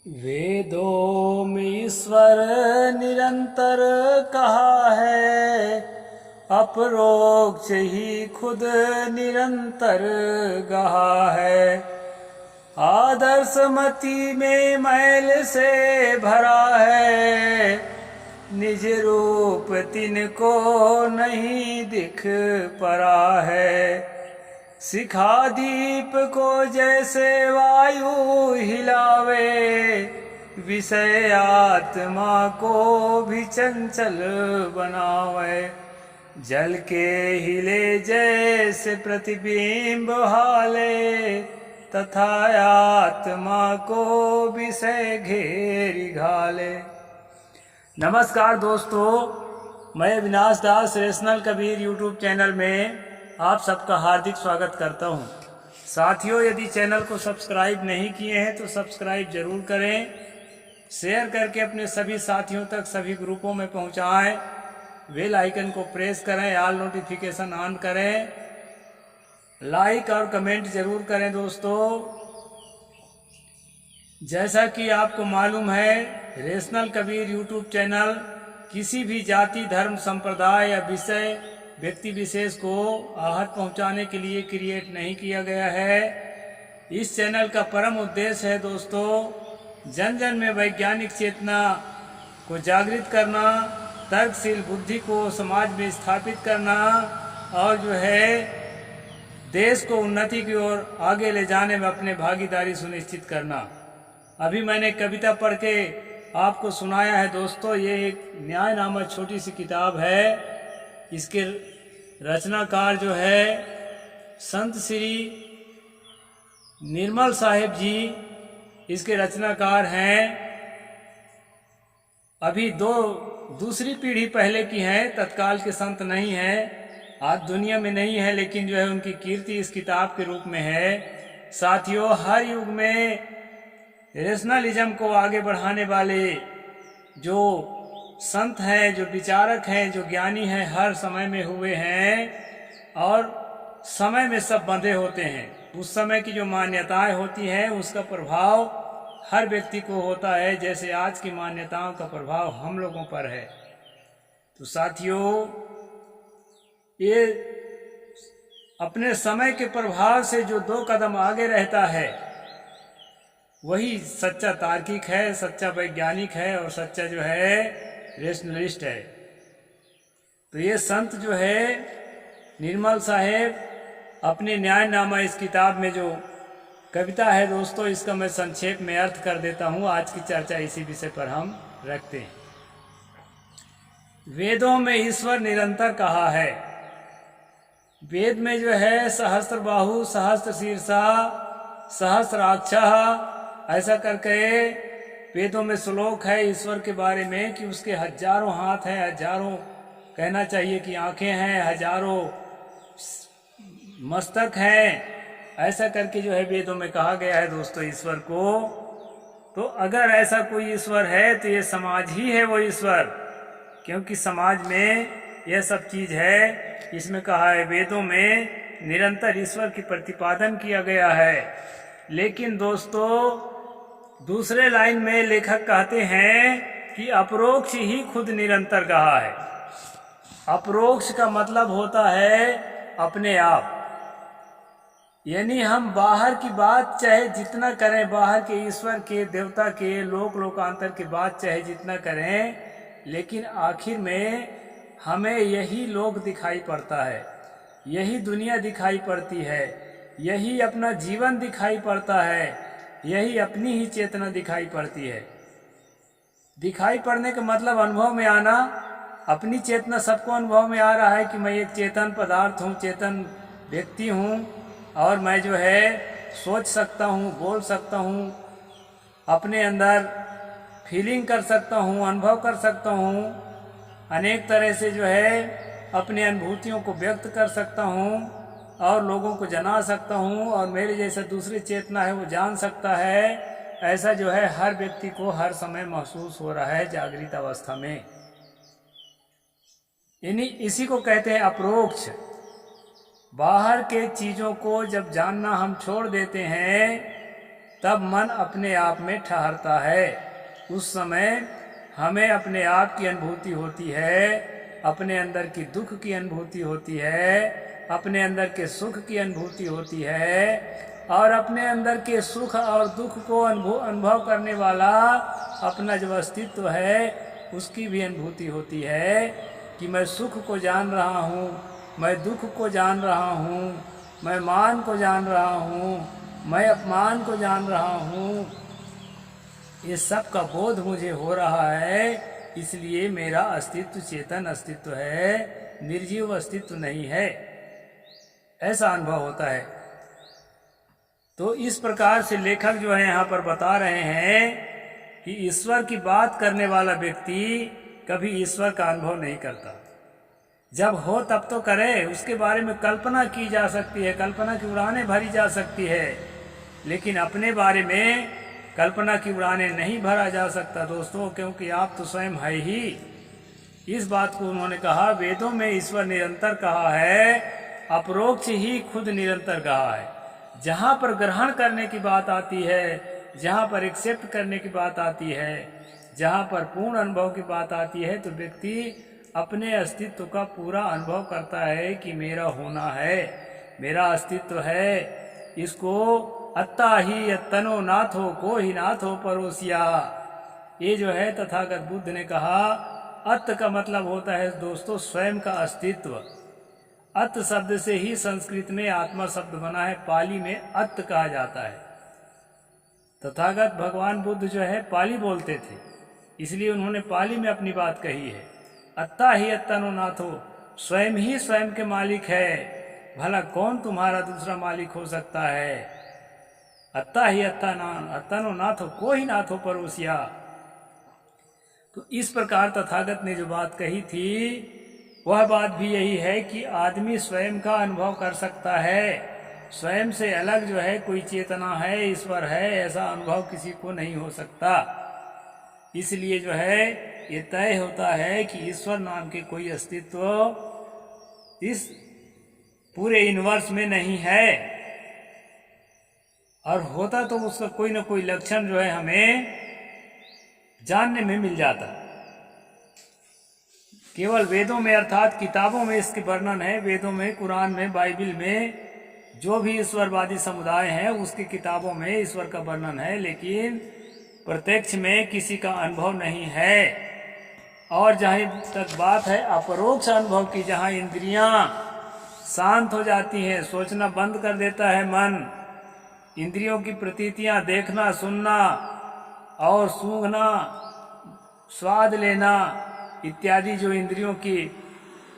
वेदों में ईश्वर निरंतर कहा है, अपरोक्ष ही खुद निरंतर गहा है। आदर्श मति में मैल से भरा है, निज रूप तिनको नहीं दिख परा है। शिखा दीप को जैसे वायु हिलावे, विषय आत्मा को भी चंचल बनावे। जल के हिले जैसे प्रतिबिंब हाले, तथा आत्मा को विषय घेरी घाले। नमस्कार दोस्तों, मैं अविनाश दास रेशनल कबीर यूट्यूब चैनल में आप सबका हार्दिक स्वागत करता हूं। साथियों, यदि चैनल को सब्सक्राइब नहीं किए हैं तो सब्सक्राइब जरूर करें, शेयर करके अपने सभी साथियों तक सभी ग्रुपों में पहुंचाएं, बेल आइकन को प्रेस करें, ऑल नोटिफिकेशन ऑन करें, लाइक और कमेंट जरूर करें। दोस्तों, जैसा कि आपको मालूम है, रेशनल कबीर यूट्यूब चैनल किसी भी जाति, धर्म, संप्रदाय या विषय व्यक्ति विशेष को आहत पहुंचाने के लिए क्रिएट नहीं किया गया है। इस चैनल का परम उद्देश्य है दोस्तों, जन जन में वैज्ञानिक चेतना को जागृत करना, तर्कशील बुद्धि को समाज में स्थापित करना और देश को उन्नति की ओर आगे ले जाने में अपने भागीदारी सुनिश्चित करना। अभी मैंने कविता पढ़ के आपको सुनाया है दोस्तों। ये एक न्याय नामक छोटी सी किताब है। इसके रचनाकार संत श्री निर्मल साहेब जी इसके रचनाकार हैं। अभी दूसरी पीढ़ी पहले की है, तत्काल के संत नहीं है, आज दुनिया में नहीं है, लेकिन उनकी कीर्ति इस किताब के रूप में है। साथियों, हर युग में रेशनलिज्म को आगे बढ़ाने वाले जो संत हैं, जो विचारक हैं, जो ज्ञानी हैं, हर समय में हुए हैं और समय में सब बंधे होते हैं। उस समय की जो मान्यताएं होती हैं उसका प्रभाव हर व्यक्ति को होता है, जैसे आज की मान्यताओं का प्रभाव हम लोगों पर है। तो साथियों, ये अपने समय के प्रभाव से जो 2 कदम आगे रहता है वही सच्चा तार्किक है, सच्चा वैज्ञानिक है और सच्चा रेशनलिस्ट है। तो ये संत निर्मल साहेब अपने न्यायनामा इस किताब में जो कविता है दोस्तों, इसका मैं संक्षेप में अर्थ कर देता हूँ। आज की चर्चा इसी विषय पर हम रखते हैं। वेदों में ईश्वर निरंतर कहा है। वेद में सहस्त्र बाहु, सहस्त्र शीर्षा, सहस्राक्ष, ऐसा करके वेदों में श्लोक है ईश्वर के बारे में कि उसके हजारों हाथ हैं, हजारों कहना चाहिए कि आंखें हैं, हजारों मस्तक हैं। ऐसा करके वेदों में कहा गया है दोस्तों ईश्वर को। तो अगर ऐसा कोई ईश्वर है तो ये समाज ही है वो ईश्वर, क्योंकि समाज में यह सब चीज है। इसमें कहा है वेदों में निरंतर ईश्वर की प्रतिपादन किया गया है। लेकिन दोस्तों, दूसरे लाइन में लेखक कहते हैं कि अपरोक्ष ही खुद निरंतर कहा है। अपरोक्ष का मतलब होता है अपने आप, यानी हम बाहर की बात चाहे जितना करें, बाहर के ईश्वर के, देवता के, लोकांतर की बात चाहे जितना करें, लेकिन आखिर में हमें यही लोक दिखाई पड़ता है, यही दुनिया दिखाई पड़ती है, यही अपना जीवन दिखाई पड़ता है, यही अपनी ही चेतना दिखाई पड़ती है। दिखाई पड़ने का मतलब अनुभव में आना। अपनी चेतना सबको अनुभव में आ रहा है कि मैं एक चेतन पदार्थ हूँ, चेतन व्यक्ति हूँ और मैं सोच सकता हूँ, बोल सकता हूँ, अपने अंदर फीलिंग कर सकता हूँ, अनुभव कर सकता हूँ, अनेक तरह से अपने अनुभूतियों को व्यक्त कर सकता हूँ और लोगों को जना सकता हूँ, और मेरे जैसा दूसरी चेतना है वो जान सकता है। ऐसा हर व्यक्ति को हर समय महसूस हो रहा है जागृत अवस्था में। यानी इसी को कहते हैं अपरोक्ष। बाहर के चीज़ों को जब जानना हम छोड़ देते हैं तब मन अपने आप में ठहरता है। उस समय हमें अपने आप की अनुभूति होती है, अपने अंदर की दुख की अनुभूति होती है, अपने अंदर के सुख की अनुभूति होती है, और अपने अंदर के सुख और दुख को अनुभव करने वाला अपना जो अस्तित्व है उसकी भी अनुभूति होती है कि मैं सुख को जान रहा हूँ, मैं दुख को जान रहा हूँ, मैं मान को जान रहा हूँ, मैं अपमान को जान रहा हूँ। ये सब का बोध मुझे हो रहा है, इसलिए मेरा अस्तित्व चेतन अस्तित्व है, निर्जीव अस्तित्व नहीं है, ऐसा अनुभव होता है। तो इस प्रकार से लेखक जो है यहाँ पर बता रहे हैं कि ईश्वर की बात करने वाला व्यक्ति कभी ईश्वर का अनुभव नहीं करता। जब हो तब तो करे, उसके बारे में कल्पना की जा सकती है, कल्पना की उड़ानें भरी जा सकती है, लेकिन अपने बारे में कल्पना की उड़ानें नहीं भरा जा सकता दोस्तों, क्योंकि आप तो स्वयं है ही। इस बात को उन्होंने कहा, वेदों में ईश्वर निरंतर कहा है, अपरोक्ष ही खुद निरंतर कहा है। जहाँ पर ग्रहण करने की बात आती है, जहाँ पर एक्सेप्ट करने की बात आती है, जहाँ पर पूर्ण अनुभव की बात आती है, तो व्यक्ति अपने अस्तित्व का पूरा अनुभव करता है कि मेरा होना है, मेरा अस्तित्व है। इसको अत्ता ही अत्तनो नाथो को ही नाथो परोसिया, ये जो है तथागत बुद्ध ने कहा। अत्त का मतलब होता है दोस्तों स्वयं का अस्तित्व। अत्त शब्द से ही संस्कृत में आत्मा शब्द बना है, पाली में अत्त कहा जाता है। तथागत भगवान बुद्ध जो है पाली बोलते थे, इसलिए उन्होंने पाली में अपनी बात कही है। अत्ता ही अत्तनो नाथो, स्वयं ही स्वयं के मालिक है, भला कौन तुम्हारा दूसरा मालिक हो सकता है। अत्ता ही अत्तनो नाथो को ही नाथो परोसिया। तो इस प्रकार तथागत ने जो बात कही थी वह बात भी यही है कि आदमी स्वयं का अनुभव कर सकता है। स्वयं से अलग जो है कोई चेतना है, ईश्वर है, ऐसा अनुभव किसी को नहीं हो सकता। इसलिए जो है ये तय होता है कि ईश्वर नाम के कोई अस्तित्व इस पूरे यूनिवर्स में नहीं है, और होता तो उसका कोई ना कोई लक्षण जो है हमें जानने में मिल जाता। केवल वेदों में अर्थात किताबों में इसके वर्णन है, वेदों में, कुरान में, बाइबिल में, जो भी ईश्वरवादी समुदाय हैं उसकी किताबों में ईश्वर का वर्णन है, लेकिन प्रत्यक्ष में किसी का अनुभव नहीं है। और जहाँ तक बात है अपरोक्ष अनुभव की, जहाँ इंद्रियां शांत हो जाती हैं, सोचना बंद कर देता है मन, इंद्रियों की प्रतीतियां देखना, सुनना और सूंघना, स्वाद लेना इत्यादि जो इंद्रियों की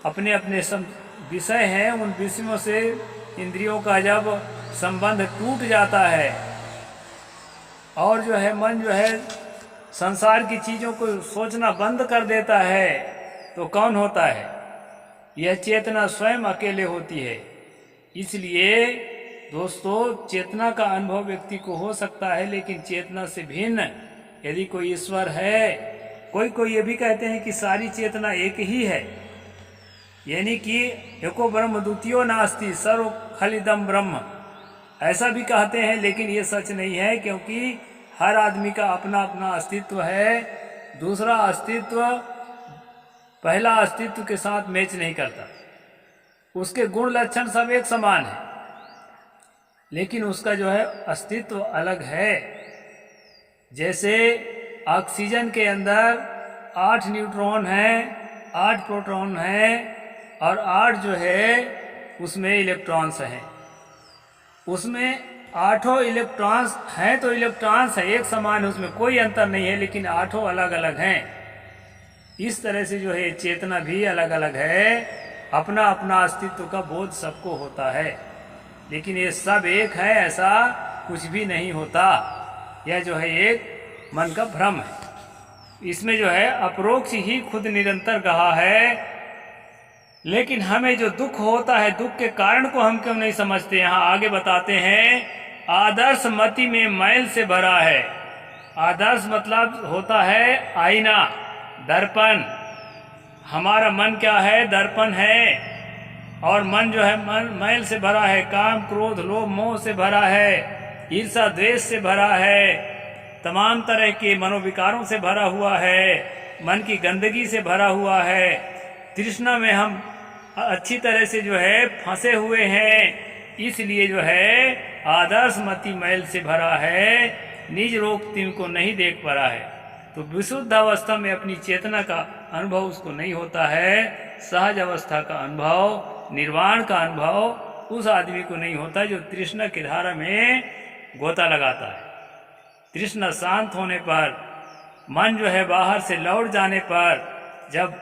अपने अपने विषय हैं, उन विषयों से इंद्रियों का जब संबंध टूट जाता है और जो है मन जो है संसार की चीज़ों को सोचना बंद कर देता है, तो कौन होता है? यह चेतना स्वयं अकेले होती है। इसलिए दोस्तों चेतना का अनुभव व्यक्ति को हो सकता है, लेकिन चेतना से भिन्न यदि कोई ईश्वर है, कोई ये भी कहते हैं कि सारी चेतना एक ही है, यानी कि एको ब्रह्म द्वितीयो नास्ति सर्व खलिदम ब्रह्म, ऐसा भी कहते हैं, लेकिन ये सच नहीं है, क्योंकि हर आदमी का अपना अपना अस्तित्व है। दूसरा अस्तित्व पहला अस्तित्व के साथ मैच नहीं करता। उसके गुण लक्षण सब एक समान है, लेकिन उसका जो है अस्तित्व अलग है। जैसे ऑक्सीजन के अंदर 8 न्यूट्रॉन हैं, 8 प्रोटॉन हैं और 8 जो है उसमें इलेक्ट्रॉन्स हैं। उसमें 8 इलेक्ट्रॉन्स हैं तो इलेक्ट्रॉन्स है एक समान है, उसमें कोई अंतर नहीं है, लेकिन 8 अलग अलग हैं। इस तरह से जो है चेतना भी अलग अलग है, अपना अपना अस्तित्व का बोध सबको होता है, लेकिन ये सब एक है ऐसा कुछ भी नहीं होता। यह जो है एक मन का भ्रम है। इसमें जो है अपरोक्ष ही खुद निरंतर कहा है, लेकिन हमें जो दुख होता है, दुख के कारण को हम क्यों नहीं समझते? यहाँ आगे बताते हैं आदर्श मति में मैल से भरा है। आदर्श मतलब होता है आईना, दर्पण। हमारा मन क्या है? दर्पण है। और मन जो है मन मैल से भरा है, काम क्रोध लोभ मोह से भरा है। ईर्षा द्वेष से भरा है, तमाम तरह के मनोविकारों से भरा हुआ है, मन की गंदगी से भरा हुआ है। तृष्णा में हम अच्छी तरह से जो है फंसे हुए हैं, इसलिए जो है आदर्श मति मैल से भरा है, निज रोग तिनको नहीं देख पा रहा है। तो विशुद्ध अवस्था में अपनी चेतना का अनुभव उसको नहीं होता है, सहज अवस्था का अनुभव, निर्वाण का अनुभव उस आदमी को नहीं होता जो तृष्णा की धारा में गोता लगाता है। तृष्णा शांत होने पर, मन जो है बाहर से लौट जाने पर, जब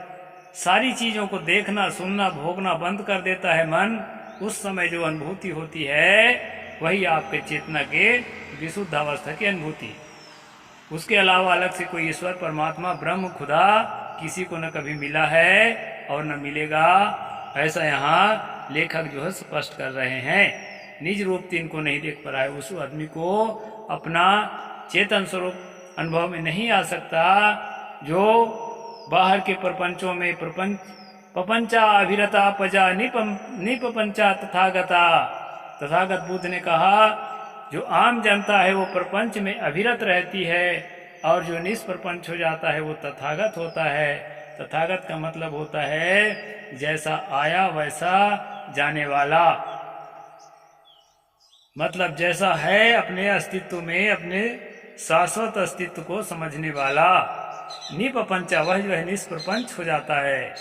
सारी चीजों को देखना सुनना भोगना बंद कर देता है मन, उस समय जो अनुभूति होती है वही आपके चेतना के विशुद्ध अवस्था की अनुभूति। उसके अलावा अलग से कोई ईश्वर परमात्मा ब्रह्म खुदा किसी को न कभी मिला है और न मिलेगा, ऐसा यहाँ लेखक जो है स्पष्ट कर रहे हैं। निज रूप तिनको नहीं देख पा रहा है, उस आदमी को अपना चेतन स्वरूप अनुभव में नहीं आ सकता, जो बाहर के प्रपंचों में प्रपंचा अभिरता पजा निपंचा तथागता। तथागत बुद्ध ने कहा जो आम जनता है वो प्रपंच में अभिरत रहती है और जो निष्प्रपंच हो जाता है वो तथागत होता है। तथागत का मतलब होता है जैसा आया वैसा जाने वाला, मतलब जैसा है अपने अस्तित्व में अपने शाश्वत अस्तित्व को समझने वाला। निपंचा वह जो है निष्प्रपंच हो जाता है।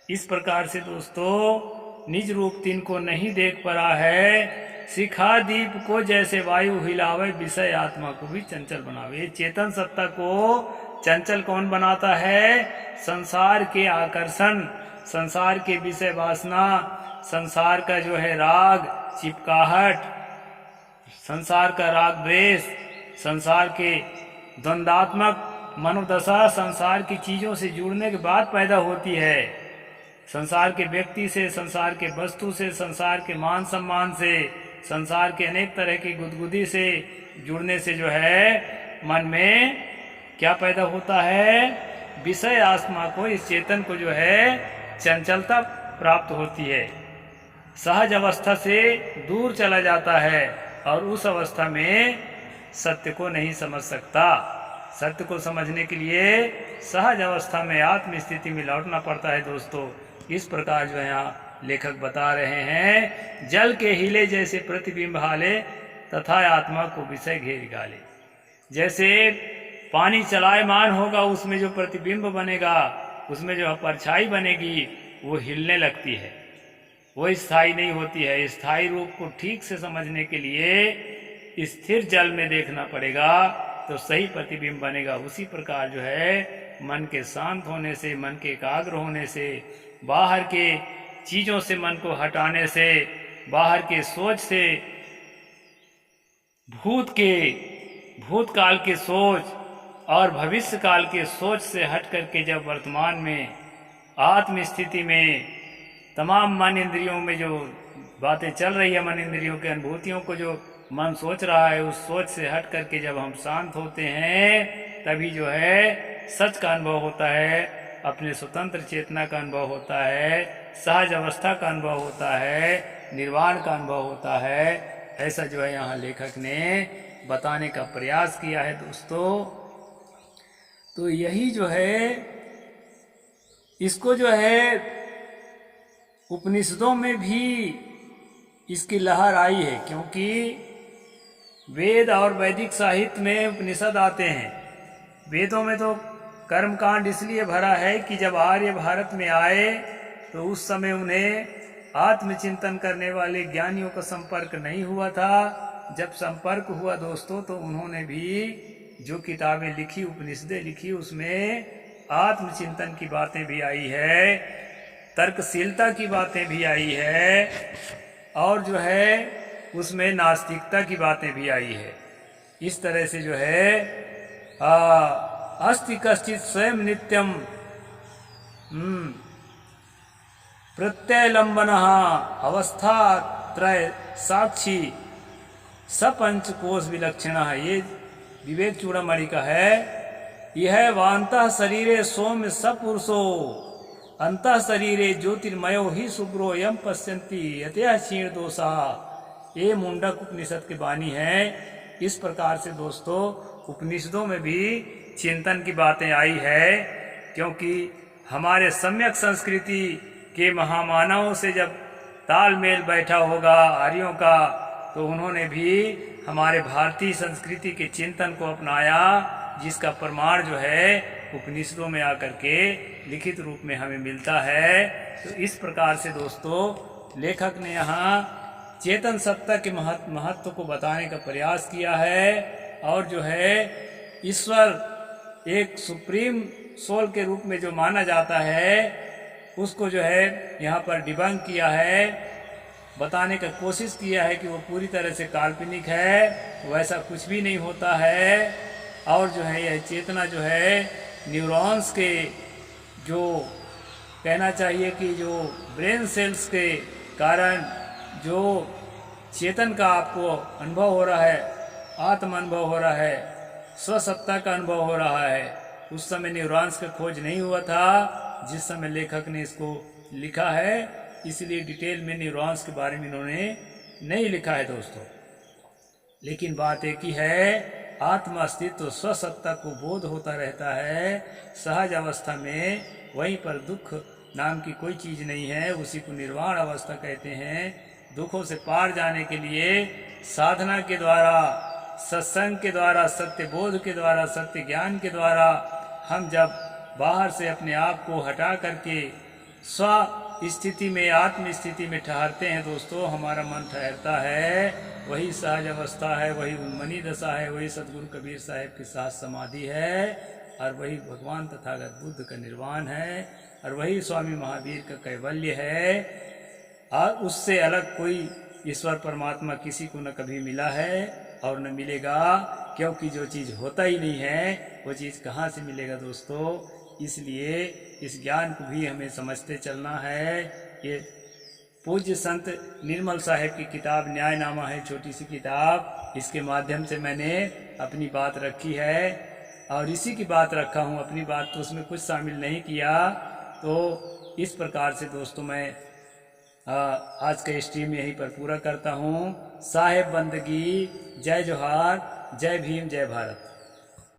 इस प्रकार से दोस्तों निज रूप तिनको नहीं देख पा रहा है, शिखा दीप को जैसे वायु हिलावे विषय आत्मा को भी चंचल बनावे। चेतन सत्ता को चंचल कौन बनाता है? संसार के आकर्षण, संसार के विषय वासना, संसार का जो है राग चिपकाहट, संसार का राग द्वेष, संसार के द्वंदात्मक मनोदशा संसार की चीजों से जुड़ने के बाद पैदा होती है। संसार के व्यक्ति से, संसार के वस्तु से, संसार के मान सम्मान से, संसार के अनेक तरह की गुदगुदी से जुड़ने से जो है मन में क्या पैदा होता है? विषय आत्मा को, इस चेतन को जो है चंचलता प्राप्त होती है, सहज अवस्था से दूर चला जाता है और उस अवस्था में सत्य को नहीं समझ सकता। सत्य को समझने के लिए सहज अवस्था में आत्म स्थिति में लौटना पड़ता है दोस्तों। इस प्रकार जो है यहाँ लेखक बता रहे हैं, जल के हिले जैसे प्रतिबिंब हाले तथा आत्मा को विषय घेर गाले। जैसे पानी चलायमान होगा, उसमें जो प्रतिबिंब बनेगा, उसमें जो परछाई बनेगी वो हिलने लगती है, वो स्थायी नहीं होती है। स्थायी रूप को ठीक से समझने के लिए स्थिर जल में देखना पड़ेगा तो सही प्रतिबिंब बनेगा। उसी प्रकार जो है मन के शांत होने से, मन के एकाग्र होने से, बाहर के चीजों से मन को हटाने से, बाहर के सोच से, भूतकाल के सोच और भविष्य काल के सोच से हट करके जब वर्तमान में आत्म स्थिति में तमाम मन इंद्रियों में जो बातें चल रही है, मन इंद्रियों के अनुभूतियों को जो मन सोच रहा है, उस सोच से हट करके जब हम शांत होते हैं तभी जो है सच का अनुभव होता है, अपने स्वतंत्र चेतना का अनुभव होता है, सहज अवस्था का अनुभव होता है, निर्वाण का अनुभव होता है। ऐसा जो है यहाँ लेखक ने बताने का प्रयास किया है दोस्तों। तो यही जो है, इसको जो है उपनिषदों में भी इसकी लहर आई है, क्योंकि वेद और वैदिक साहित्य में उपनिषद आते हैं। वेदों में तो कर्मकांड इसलिए भरा है कि जब आर्य भारत में आए तो उस समय उन्हें आत्मचिंतन करने वाले ज्ञानियों का संपर्क नहीं हुआ था। जब संपर्क हुआ दोस्तों तो उन्होंने भी जो किताबें लिखी, उपनिषदें लिखी, उसमें आत्मचिंतन की बातें भी आई है, तर्कशीलता की बातें भी आई है और जो है उसमें नास्तिकता की बातें भी आई है। इस तरह से जो है अस्ति कश्चित स्वयं नित्यम प्रत्ययलंबन अवस्था त्रय साक्षी सपंच कोश विलक्षण है। ये विवेक चूड़ामणि का है। यह वांतः शरीरे सौम्य सपुरुषो अंतः शरीरे ज्योतिर्मयो ही शुभ्रो यम पश्यन्ति यतः क्षीण दोषा। ये मुंडक उपनिषद की वाणी है। इस प्रकार से दोस्तों उपनिषदों में भी चिंतन की बातें आई है, क्योंकि हमारे सम्यक संस्कृति के महामानवों से जब तालमेल बैठा होगा आर्यों का, तो उन्होंने भी हमारे भारतीय संस्कृति के चिंतन को अपनाया, जिसका प्रमाण जो है उपनिषदों में आकर के लिखित रूप में हमें मिलता है। तो इस प्रकार से दोस्तों लेखक ने यहाँ चेतन सत्ता के महत्व को बताने का प्रयास किया है, और जो है ईश्वर एक सुप्रीम सोल के रूप में जो माना जाता है उसको जो है यहाँ पर डिबंक किया है, बताने का कोशिश किया है कि वो पूरी तरह से काल्पनिक है, वैसा कुछ भी नहीं होता है। और जो है यह चेतना जो है न्यूरॉन्स के, जो कहना चाहिए कि जो ब्रेन सेल्स के कारण जो चेतन का आपको अनुभव हो रहा है, आत्म अनुभव हो रहा है, स्वसत्ता का अनुभव हो रहा है, उस समय न्यूरॉन्स का खोज नहीं हुआ था जिस समय लेखक ने इसको लिखा है। इसलिए डिटेल में न्यूरॉन्स के बारे में इन्होंने नहीं लिखा है दोस्तों। लेकिन बात एक ही है, आत्म अस्तित्व स्वसत्ता को बोध होता रहता है सहज अवस्था में, वहीं पर दुख नाम की कोई चीज नहीं है, उसी को निर्वाण अवस्था कहते हैं। दुखों से पार जाने के लिए साधना के द्वारा, सत्संग के द्वारा, सत्य बोध के द्वारा, सत्य ज्ञान के द्वारा हम जब बाहर से अपने आप को हटा करके स्व स्थिति में, आत्म स्थिति में ठहरते हैं दोस्तों, हमारा मन ठहरता है, वही सहज अवस्था है, वही उन्मनी दशा है, वही सदगुरु कबीर साहिब के साथ समाधि है, और वही भगवान तथागत बुद्ध का निर्वाण है, और वही स्वामी महावीर का कैवल्य है। और उससे अलग कोई ईश्वर परमात्मा किसी को न कभी मिला है और न मिलेगा, क्योंकि जो चीज़ होता ही नहीं है वो चीज़ कहाँ से मिलेगा दोस्तों। इसलिए इस ज्ञान को भी हमें समझते चलना है। ये पूज्य संत निर्मल साहिब की किताब न्यायनामा है, छोटी सी किताब, इसके माध्यम से मैंने अपनी बात रखी है और इसी की बात रखा हूँ, अपनी बात तो उसमें कुछ शामिल नहीं किया। तो इस प्रकार से दोस्तों मैं आज का स्ट्रीम यहीं पर पूरा करता हूँ। साहेब बंदगी, जय जोहार, जय भीम, जय भारत।